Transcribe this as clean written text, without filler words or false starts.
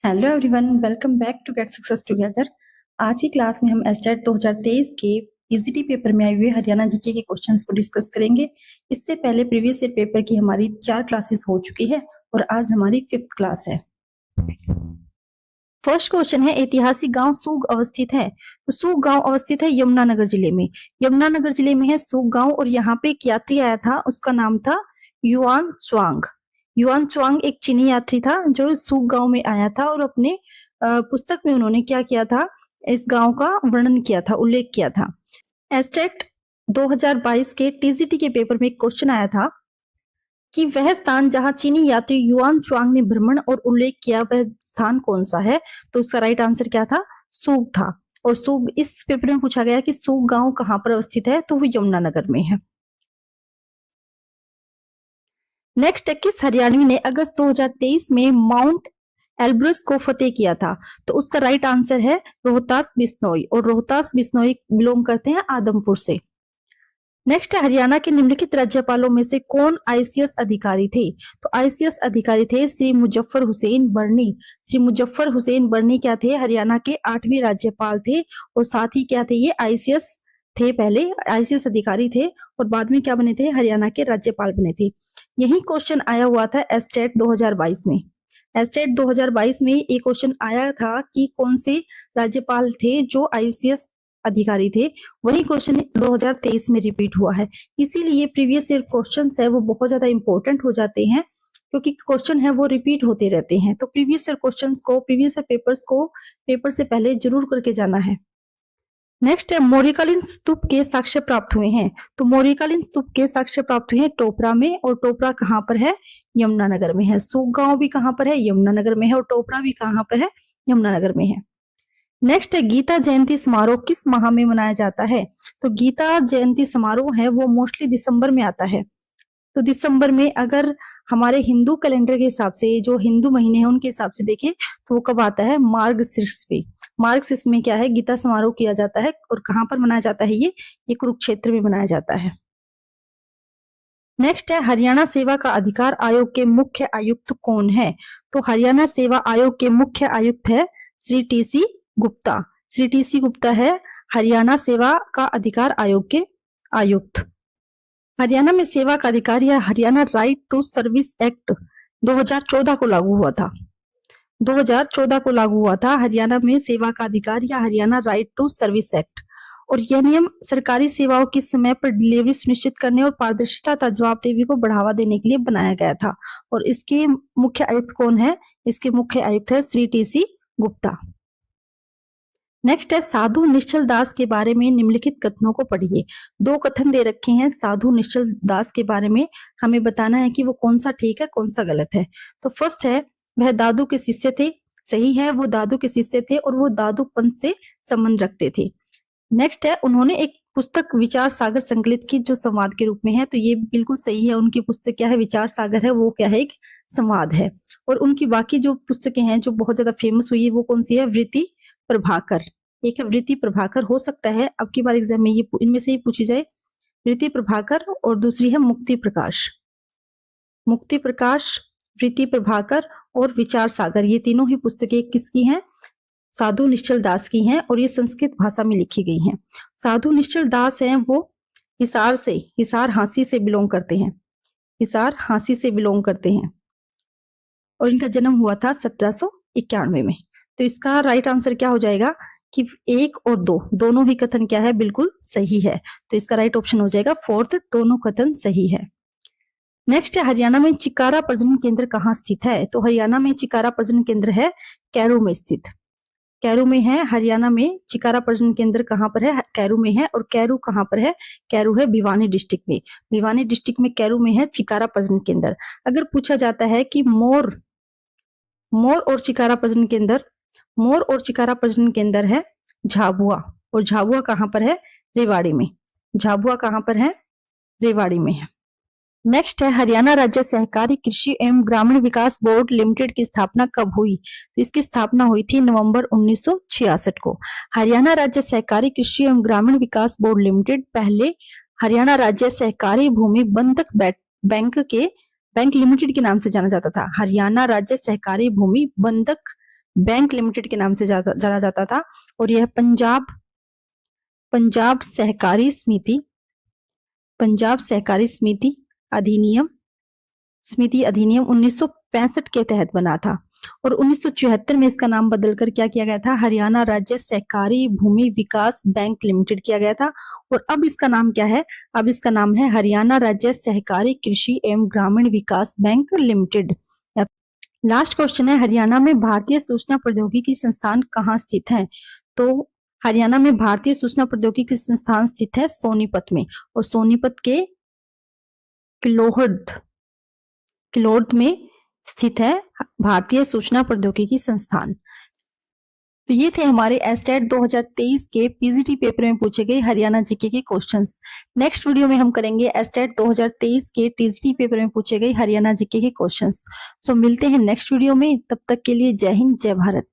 Hello everyone, welcome back to get success together. आज की class में हम एस्टेट 2023 के पीजीटी पेपर में आए हुए हरियाणा जीके के क्वेश्चंस को डिस्कस करेंगे। इससे पहले प्रीवियस ईयर पेपर की हमारी 4 क्लासेस हो चुकी है और आज हमारी 5th क्लास है। फर्स्ट क्वेश्चन है, ऐतिहासिक गांव सूग अवस्थित है। तो सूग गांव अवस्थित है यमुनानगर जिले में। यमुनानगर जिले में है सूग गांव और यहाँ पे एक यात्री आया था, उसका नाम था युआन च्वांग। युआन च्वांग एक चीनी यात्री था जो सूग गांव में आया था और अपने पुस्तक में उन्होंने क्या किया था, इस गांव का वर्णन किया था, उल्लेख किया था। एस्टेट 2022 के टीजीटी के पेपर में एक क्वेश्चन आया था कि वह स्थान जहां चीनी यात्री युआन च्वांग ने भ्रमण और उल्लेख किया वह स्थान कौन सा है। तो उसका राइट आंसर क्या था, सूग था। और सूग इस पेपर में पूछा गया कि सूग गांव कहां पर अवस्थित है, तो वो यमुनानगर में है। नेक्स्ट है, किस हरियाणवी ने अगस्त 2023 में माउंट एल्ब्रस को फतेह किया था। तो उसका राइट आंसर है रोहतास बिश्नोई, और रोहतास बिश्नोई बिलोंग करते हैं आदमपुर से। नेक्स्ट है, हरियाणा के निम्नलिखित राज्यपालों में से कौन आईसीएस अधिकारी थे। तो आईसीएस अधिकारी थे श्री मुजफ्फर हुसैन बर्नी। श्री मुजफ्फर हुसैन बर्नी क्या थे, हरियाणा के 8वें राज्यपाल थे और साथ ही क्या थे, ये आईसीएस थे। पहले आईसीएस अधिकारी थे और बाद में क्या बने थे, हरियाणा के राज्यपाल बने थे। यही क्वेश्चन आया हुआ था एस्टेट 2022 में। एस्टेट 2022 में एक क्वेश्चन आया था कि कौन से राज्यपाल थे जो आईसीएस अधिकारी थे। वही क्वेश्चन 2023 में रिपीट हुआ है। इसीलिए प्रीवियस ईयर क्वेश्चंस है वो बहुत ज्यादा इंपॉर्टेंट हो जाते हैं, क्योंकि क्वेश्चन है वो रिपीट होते रहते हैं। तो प्रीवियस ईयर क्वेश्चंस को, प्रीवियस ईयर पेपर्स को पेपर से पहले जरूर करके जाना है। नेक्स्ट है, मोरिकालीन स्तूप के साक्ष्य प्राप्त हुए हैं। तो मोरिकालीन स्तूप के साक्ष्य प्राप्त हुए हैं टोपरा में, और टोपरा कहाँ पर है, यमुनानगर में है। सूग गांव भी कहाँ पर है, यमुनानगर में है, और टोपरा भी कहाँ पर है, यमुनानगर में है। नेक्स्ट है, गीता जयंती समारोह किस माह में मनाया जाता है। तो गीता जयंती समारोह है वो मोस्टली दिसंबर में आता है। तो दिसंबर में अगर हमारे हिंदू कैलेंडर के हिसाब से, जो हिंदू महीने हैं उनके हिसाब से देखें तो वो कब आता है, मार्गशीर्ष पे। मार्गशीर्ष में क्या है, गीता समारोह किया जाता है। और कहाँ पर मनाया जाता है, ये कुरुक्षेत्र में मनाया जाता है। नेक्स्ट है, हरियाणा सेवा का अधिकार आयोग के मुख्य आयुक्त कौन है। तो हरियाणा सेवा आयोग के मुख्य आयुक्त है श्री टीसी गुप्ता। श्री टीसी गुप्ता है हरियाणा सेवा का अधिकार आयोग के आयुक्त। हरियाणा में सेवा का अधिकार या Haryana right to service act 2014 को लागू हुआ था। 2014 को लागू हुआ था हरियाणा में सेवा का अधिकार या Haryana right to service act. और यह नियम सरकारी सेवाओं की समय पर डिलीवरी सुनिश्चित करने और पारदर्शिता तथा जवाबदेही को बढ़ावा देने के लिए बनाया गया था। और इसके मुख्य आयुक्त कौन है, इसके मुख्य आयुक्त है श्री टीसी गुप्ता। नेक्स्ट है, साधु निश्चल दास के बारे में निम्नलिखित कथनों को पढ़िए। 2 कथन दे रखे हैं साधु निश्चल दास के बारे में, हमें बताना है कि वो कौन सा ठीक है कौन सा गलत है। तो फर्स्ट है, वह दादू के शिष्य थे। सही है, वो दादू के शिष्य थे और वो दादू पंथ से संबंध रखते थे। नेक्स्ट है, उन्होंने एक पुस्तक विचार सागर संकलित की जो संवाद के रूप में है। तो ये बिल्कुल सही है, उनकी पुस्तक क्या है, विचार सागर है, वो क्या है, एक संवाद है। और उनकी बाकी जो पुस्तकें हैं जो बहुत ज्यादा फेमस हुई है वो कौन सी है, वृत्ति प्रभाकर। एक है वृत्ति प्रभाकर, हो सकता है अब की बार एग्जाम में ये इनमें से ही पूछी जाए, वृत्ति प्रभाकर। और दूसरी है मुक्ति प्रकाश। मुक्ति प्रकाश, वृत्ति प्रभाकर और विचार सागर, ये तीनों ही पुस्तकें किसकी हैं, साधु निश्चल दास की हैं और ये संस्कृत भाषा में लिखी गई हैं। साधु निश्चल दास हैं वो हिसार हांसी से बिलोंग करते हैं। हिसार हांसी से बिलोंग करते हैं और इनका जन्म हुआ था 1791 में। तो इसका राइट आंसर क्या हो जाएगा कि 1 और 2 दोनों ही कथन क्या है, बिल्कुल सही है। तो इसका राइट ऑप्शन हो जाएगा 4th, दोनों कथन सही है। नेक्स्ट है, हरियाणा में चिकारा प्रजनन केंद्र कहाँ स्थित है। तो हरियाणा में चिकारा प्रजनन केंद्र है कैरू में स्थित। कैरू में है हरियाणा में चिकारा प्रजनन केंद्र, कहाँ पर है, कैरू में है। और कैरू कहाँ पर है, कैरू है भिवानी डिस्ट्रिक्ट में। भिवानी डिस्ट्रिक्ट में कैरू में है चिकारा प्रजनन केंद्र। अगर पूछा जाता है कि मोर और चिकारा प्रजनन केंद्र, मोर और चिकारा प्रजनन केंद्र है झाबुआ, और झाबुआ कहाँ पर है, रेवाड़ी में। झाबुआ कहाँ पर है, रेवाड़ी में है। नेक्स्ट है, हरियाणा राज्य सहकारी कृषि एवं ग्रामीण विकास बोर्ड लिमिटेड की स्थापना कब हुई। तो इसकी स्थापना हुई थी नवंबर 1966 को। हरियाणा राज्य सहकारी कृषि एवं ग्रामीण विकास बोर्ड लिमिटेड पहले हरियाणा राज्य सहकारी भूमि बंधक बैंक लिमिटेड के नाम से जाना जाता था। हरियाणा राज्य सहकारी भूमि बंधक बैंक लिमिटेड के नाम से जाना जाता था। और यह पंजाब सहकारी अधिनियम 1965 के तहत बना था। और 1974 में इसका नाम बदलकर क्या किया गया था, हरियाणा राज्य सहकारी भूमि विकास बैंक लिमिटेड किया गया था। और अब इसका नाम क्या है, अब इसका नाम है हरियाणा राज्य सहकारी कृषि एवं ग्रामीण विकास बैंक लिमिटेड। लास्ट क्वेश्चन है, हरियाणा में भारतीय सूचना प्रौद्योगिकी संस्थान कहाँ स्थित है? तो हरियाणा में भारतीय सूचना प्रौद्योगिकी संस्थान स्थित है सोनीपत में, और सोनीपत के किलोड़ में स्थित है भारतीय सूचना प्रौद्योगिकी संस्थान। तो ये थे हमारे एस्टेट 2023 के पीजीटी पेपर में पूछे गए हरियाणा जीके के क्वेश्चंस। नेक्स्ट वीडियो में हम करेंगे एस्टेट 2023 के टीजीटी पेपर में पूछे गए हरियाणा जीके के क्वेश्चंस। सो मिलते हैं नेक्स्ट वीडियो में, तब तक के लिए जय हिंद जय भारत।